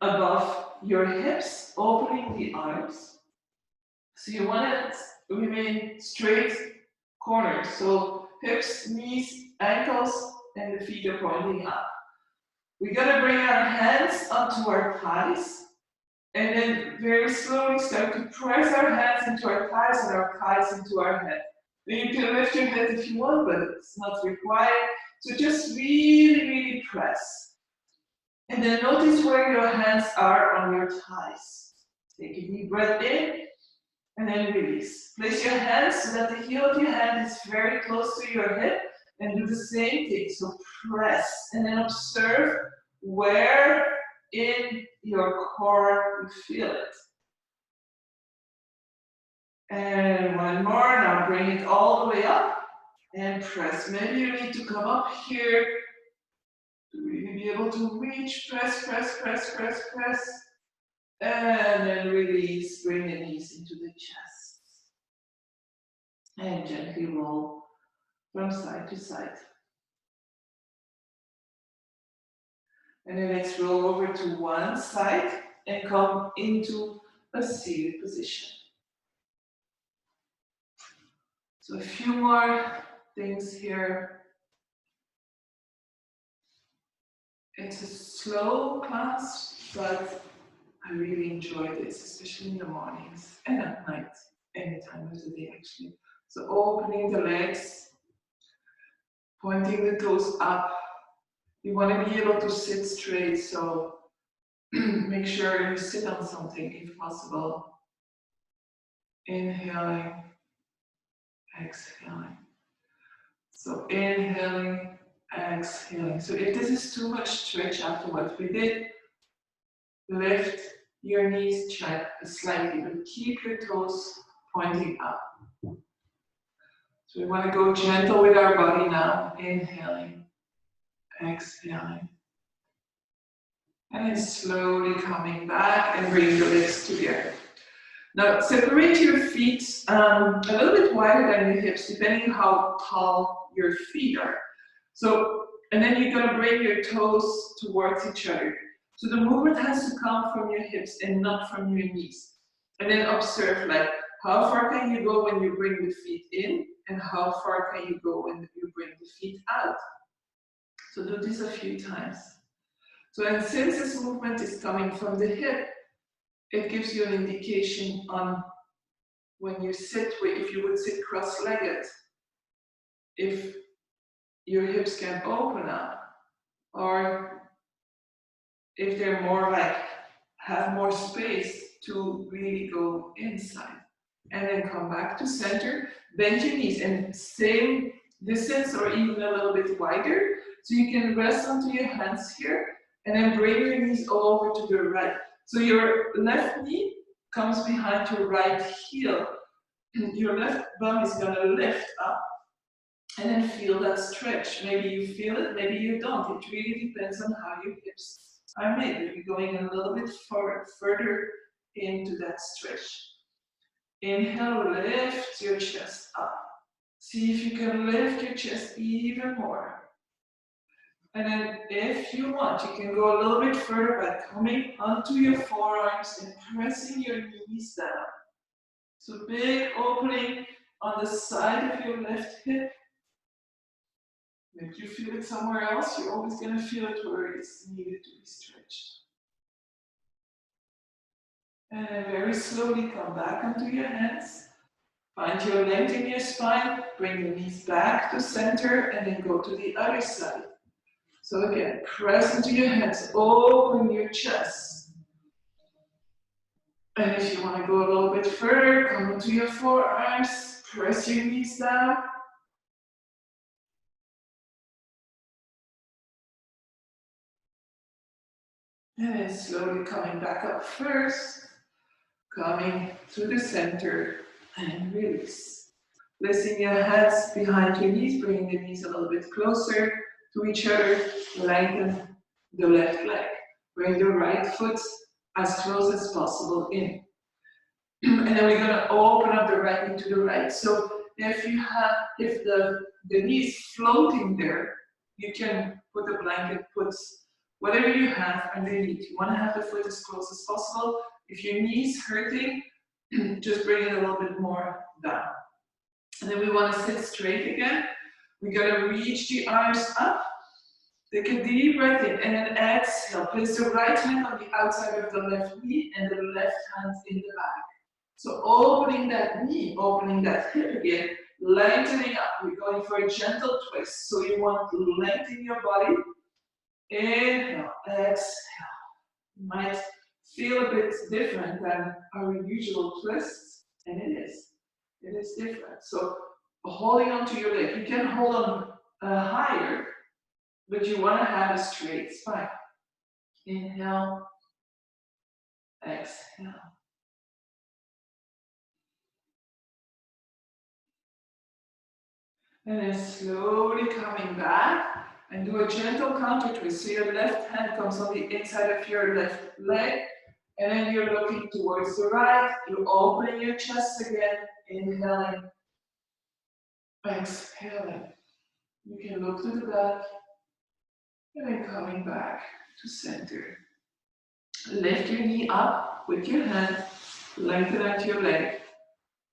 above your hips, opening the arms. So you want to remain straight corners. So hips, knees, ankles, and the feet are pointing up. We're gonna bring our hands onto our thighs, and then very slowly start to press our hands into our thighs and our thighs into our head. Then you can lift your head if you want, but it's not required. So just really, really press. And then notice where your hands are on your thighs. Take a deep breath in, and then release. Place your hands so that the heel of your hand is very close to your hip, and do the same thing. So press, and then observe where in your core you feel it. And one more, now bring it all the way up, and press. Maybe you need to come up here to really be able to reach, press, press, press, press, press. And then release, bring the knees into the chest. And gently roll from side to side. And then let's roll over to one side and come into a seated position. So a few more things here. It's a slow class, but I really enjoy this, especially in the mornings and at night, any time of the day actually. So opening the legs, pointing the toes up. You want to be able to sit straight, so make sure you sit on something if possible. Inhaling, exhaling. So inhaling, exhaling. So if this is too much stretch after what we did, lift your knees slightly, but keep your toes pointing up. So we want to go gentle with our body now, inhaling, exhaling. And then slowly coming back and bring the legs together. Now separate your feet a little bit wider than your hips, depending how tall your feet are. So, and then you're gonna bring your toes towards each other. So the movement has to come from your hips and not from your knees. And then observe like, how far can you go when you bring the feet in, and how far can you go when you bring the feet out? So do this a few times. So, and since this movement is coming from the hip, it gives you an indication on when you sit, if you would sit cross-legged, if your hips can open up, or if they're more like, have more space to really go inside. And then come back to center, bend your knees, and same distance or even a little bit wider. So you can rest onto your hands here, and then bring your knees over to the right. So your left knee comes behind your right heel. Your left bum is gonna lift up, and then feel that stretch. Maybe you feel it, maybe you don't. It really depends on how your hips are made. Maybe going a little bit further into that stretch. Inhale, lift your chest up. See if you can lift your chest even more. And then if you want, you can go a little bit further by coming onto your forearms and pressing your knees down. So big opening on the side of your left hip. If you feel it somewhere else, you're always going to feel it where it's needed to be stretched. And then very slowly come back onto your hands. Find your length in your spine. Bring the knees back to center and then go to the other side. So again, press into your hands, open your chest. And if you want to go a little bit further, come into your forearms, press your knees down. And then slowly coming back up first, coming to the center and release. Placing your hands behind your knees, bringing the knees a little bit closer to each other, lengthen the left leg. Bring the right foot as close as possible in. And then we're gonna open up the right knee to the right. So if the knee is floating there, you can put a blanket, put whatever you have underneath. You wanna have the foot as close as possible. If your knee is hurting, just bring it a little bit more down. And then we wanna sit straight again. We're gonna reach the arms up. Take a deep breath in and then exhale. Place the right hand on the outside of the left knee and the left hand in the back. So opening that knee, opening that hip again, lengthening up. We're going for a gentle twist. So you want to lengthen your body. Inhale, exhale. You might feel a bit different than our usual twists, and it is. It is different. So holding on to your leg, you can hold on higher, but you want to have a straight spine. Inhale, exhale. And then slowly coming back and do a gentle counter twist. So your left hand comes on the inside of your left leg, and then you're looking towards the right. You're opening your chest again, inhaling, exhaling. You can look to the back, and then coming back to center. Lift your knee up with your hand, lengthen out your leg.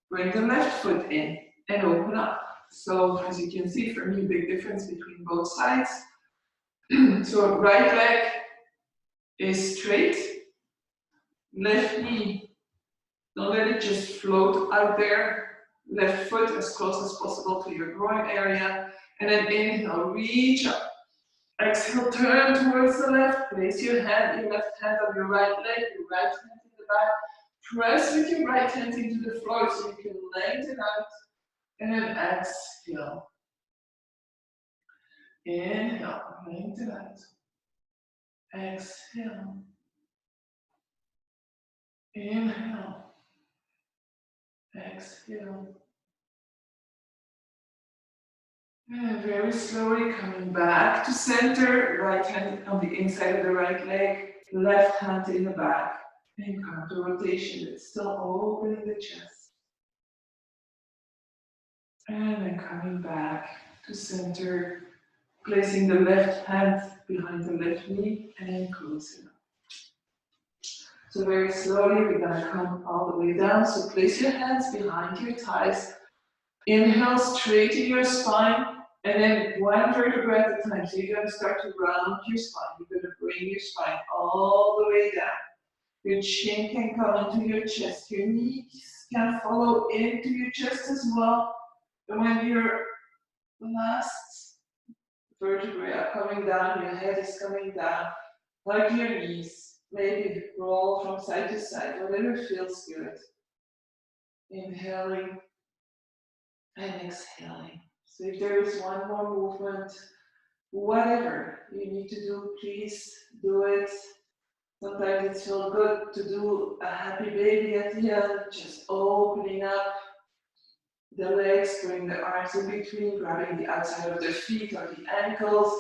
Bring the left foot in and open up. So as you can see, for me, big difference between both sides. So right leg is straight. Left knee, don't let it just float out there. Left foot as close as possible to your groin area. And then inhale, reach up. Exhale, turn towards the left. Place your left hand on your right leg, your right hand in the back. Press with your right hand into the floor so you can lengthen out. And then exhale. Inhale, lengthen out. Exhale. Inhale. Exhale. And very slowly coming back to center, right hand on the inside of the right leg, left hand in the back. And counter rotation, it's still opening the chest. And then coming back to center, placing the left hand behind the left knee and closing up. So very slowly, we're gonna come all the way down. So place your hands behind your thighs. Inhale, straighten your spine, and then one vertebra at a time. So you're gonna start to round your spine. You're gonna bring your spine all the way down. Your chin can come into your chest. Your knees can follow into your chest as well. And when your last vertebrae are coming down, your head is coming down, like your knees. Maybe roll from side to side, whatever feels good. Inhaling and exhaling. So if there is one more movement, whatever you need to do, please do it. Sometimes it feels good to do a happy baby at the end, just opening up the legs, bring the arms in between, grabbing the outside of the feet or the ankles,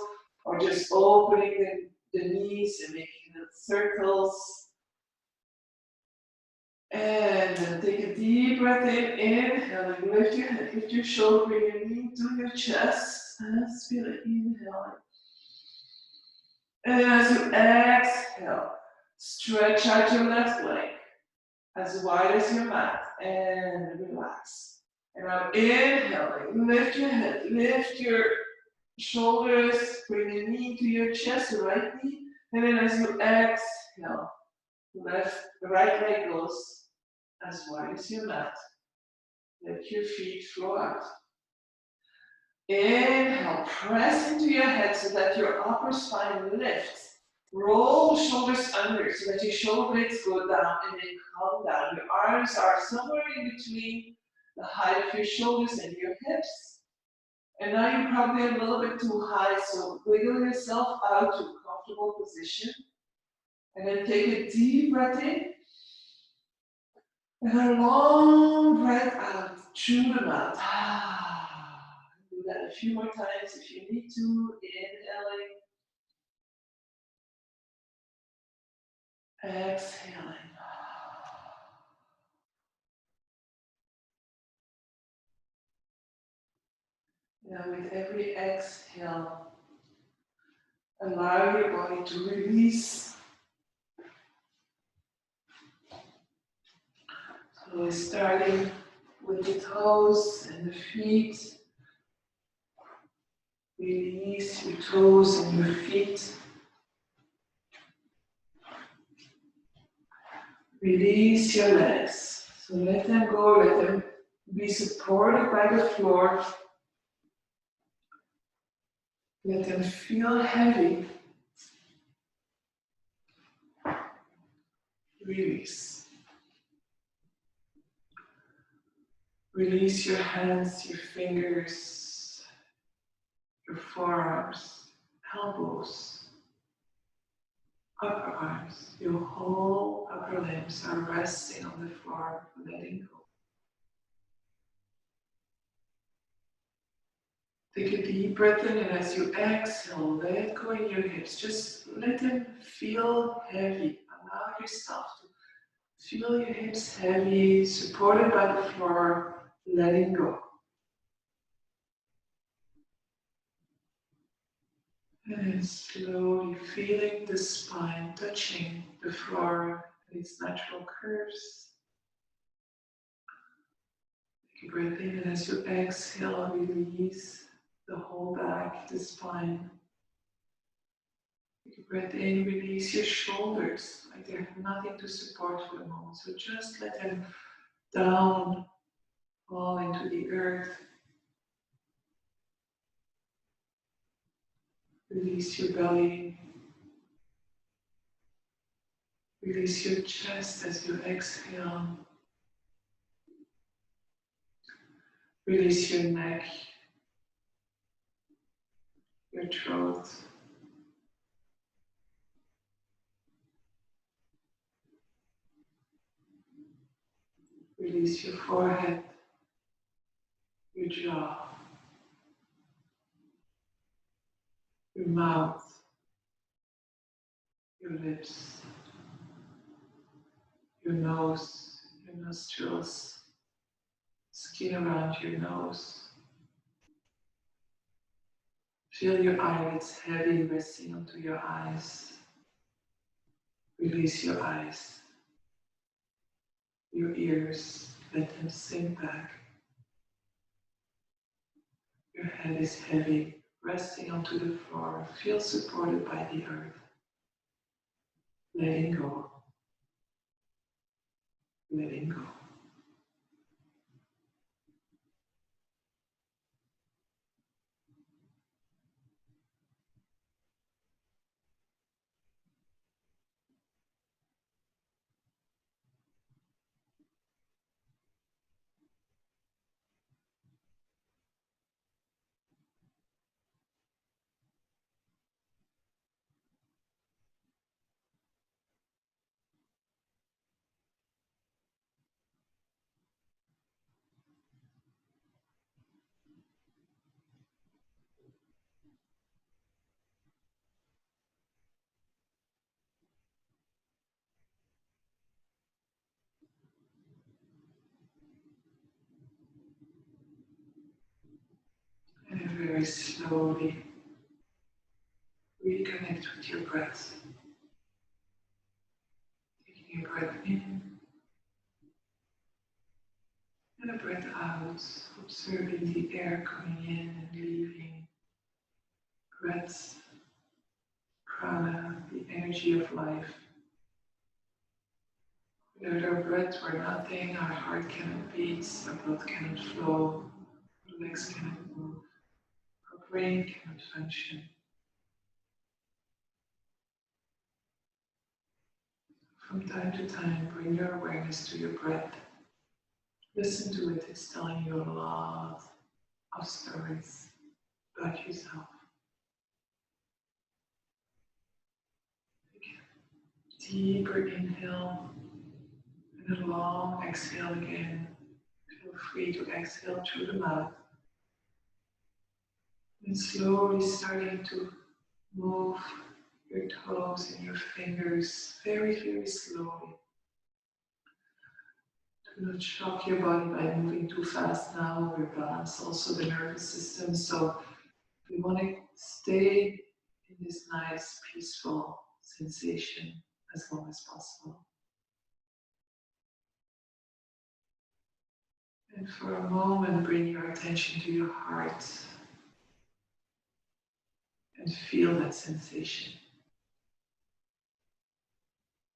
or just opening the knees and making little circles. And then take a deep breath in, inhaling, lift your head, lift your shoulder, bring your knee to your chest, and feel it, inhaling. And as you exhale, stretch out your left leg as wide as your mat and relax. And now inhaling, lift your head, lift your shoulders, bring the knee to your chest, the right knee, and then as you exhale, the right leg goes as wide as your mat. Let your feet flow out. Inhale, press into your head so that your upper spine lifts. Roll the shoulders under so that your shoulder blades go down and then come down. Your arms are somewhere in between the height of your shoulders and your hips. And now you're probably a little bit too high, so wiggle yourself out to a comfortable position. And then take a deep breath in. And a long breath out through the mouth. Do that a few more times if you need to. Inhaling. Exhaling. Now with every exhale, allow your body to release. So we're starting with the toes and the feet. Release your toes and your feet. Release your legs. So let them go, let them be supported by the floor. Let them feel heavy. Release. Release your hands, your fingers, your forearms, elbows, upper arms. Your whole upper limbs are resting on the floor, letting go. Take a deep breath in, and as you exhale, let go in your hips. Just let them feel heavy. Allow yourself to feel your hips heavy, supported by the floor, letting go. And slowly feeling the spine touching the floor in its natural curves. Take a breath in, and as you exhale, release the whole back, the spine. Take a breath in, release your shoulders, like they have nothing to support for the moment. So just let them down, fall into the earth. Release your belly. Release your chest as you exhale. Release your neck, your throat. Release your forehead, your jaw. your mouth, your lips, your nose, your nostrils, skin around your nose. Feel your eyelids heavy resting onto your eyes. Release your eyes. Your ears, let them sink back. Your head is heavy, resting onto the floor. Feel supported by the earth. Letting go. Letting go. And very slowly reconnect with your breath. Taking a breath in and a breath out, observing the air coming in and leaving. Breath, prana, the energy of life. Without our breath, we're nothing. Our heart cannot beat, our blood cannot flow, our legs cannot move, our brain cannot function. From time to time, bring your awareness to your breath. Listen to it, it's telling you a lot of stories about yourself. Deeper inhale and a long exhale again. Feel free to exhale through the mouth. And slowly starting to move your toes and your fingers very, very slowly. Do not shock your body by moving too fast now. We balance also the nervous system. So we want to stay in this nice, peaceful sensation as long as possible. And for a moment, bring your attention to your heart and feel that sensation.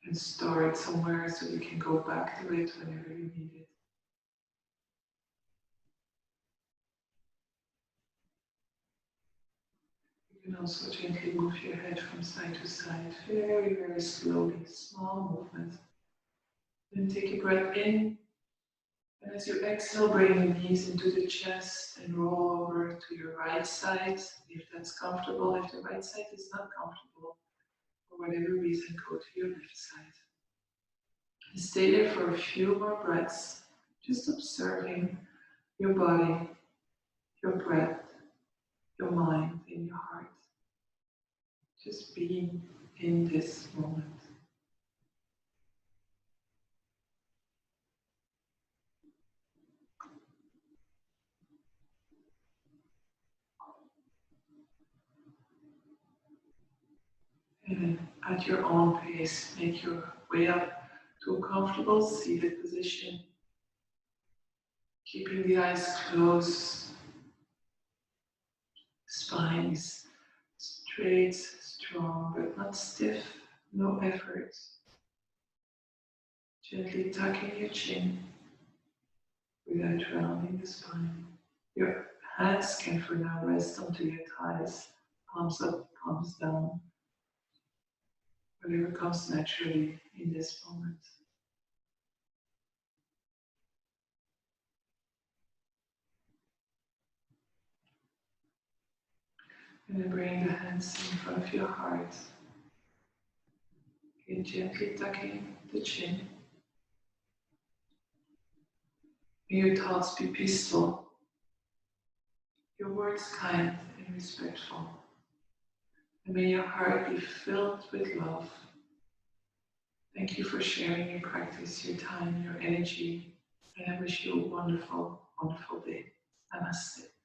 And store it somewhere so you can go back to it whenever you need it. You can also gently move your head from side to side, very, very slowly, small movement. Then take a breath in, and as you exhale, bring your knees into the chest and roll over to your right side, if that's comfortable. If the right side is not comfortable, for whatever reason, go to your left side. And stay there for a few more breaths, just observing your body, your breath, your mind, and your heart. Just being in this moment. And at your own pace, make your way up to a comfortable seated position. Keeping the eyes closed, spine is straight, strong, but not stiff, no effort. Gently tucking your chin without rounding the spine. Your hands can for now rest onto your thighs, palms up, palms down. Whatever comes naturally in this moment. And then bring the hands in front of your heart. Again, gently tucking the chin. May your thoughts be peaceful, your words kind and respectful. And may your heart be filled with love. Thank you for sharing your practice, your time, your energy. And I wish you a wonderful, wonderful day. Namaste.